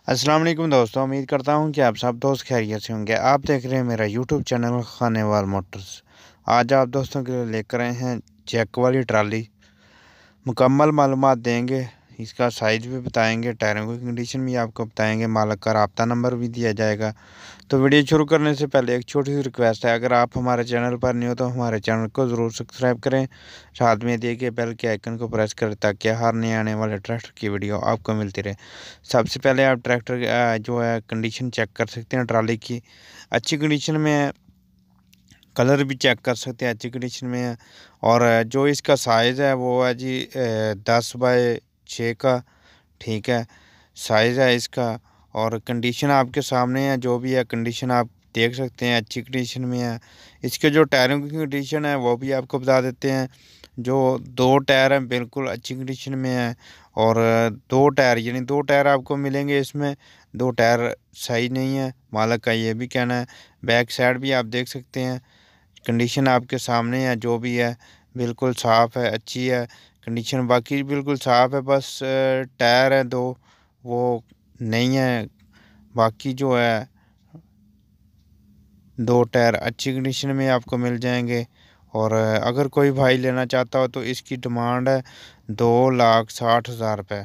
अस्सलाम वालेकुम दोस्तों, उम्मीद करता हूँ कि आप सब दोस्त खैरियत से होंगे। आप देख रहे हैं मेरा यूट्यूब चैनल खानेवाल मोटर्स। आज आप दोस्तों के लिए लेकर आए हैं चेक वाली ट्राली। मुकम्मल मालूमात देंगे, इसका साइज़ भी बताएंगे, टायरों की कंडीशन भी आपको बताएंगे, मालिक का राब्ता नंबर भी दिया जाएगा। तो वीडियो शुरू करने से पहले एक छोटी सी रिक्वेस्ट है, अगर आप हमारे चैनल पर नहीं हो तो हमारे चैनल को ज़रूर सब्सक्राइब करें, साथ में दिए गए बेल के आइकन को प्रेस करें ताकि हर नए आने वाले ट्रैक्टर की वीडियो आपको मिलती रहे। सबसे पहले आप ट्रैक्टर जो है कंडीशन चेक कर सकते हैं, ट्राली की अच्छी कंडीशन में है, कलर भी चेक कर सकते हैं अच्छी कंडीशन में है। और जो इसका साइज़ है वो है जी 10 बाय 6 का, ठीक है, साइज़ है इसका। और कंडीशन आपके सामने है, जो भी है कंडीशन आप देख सकते हैं अच्छी कंडीशन में है। इसके जो टायरों की कंडीशन है वो भी आपको बता देते हैं। जो दो टायर हैं बिल्कुल अच्छी कंडीशन में है, और दो टायर यानी दो टायर आपको मिलेंगे इसमें, दो टायर सही नहीं है, मालिक का ये भी कहना है। बैक साइड भी आप देख सकते हैं, कंडीशन आपके सामने है, जो भी है बिल्कुल साफ़ है, अच्छी है कंडीशन, बाकी बिल्कुल साफ़ है। बस टायर है दो, वो नहीं है। बाकी जो है दो टायर अच्छी कंडीशन में आपको मिल जाएंगे। और अगर कोई भाई लेना चाहता हो तो इसकी डिमांड है 2,60,000 रुपये।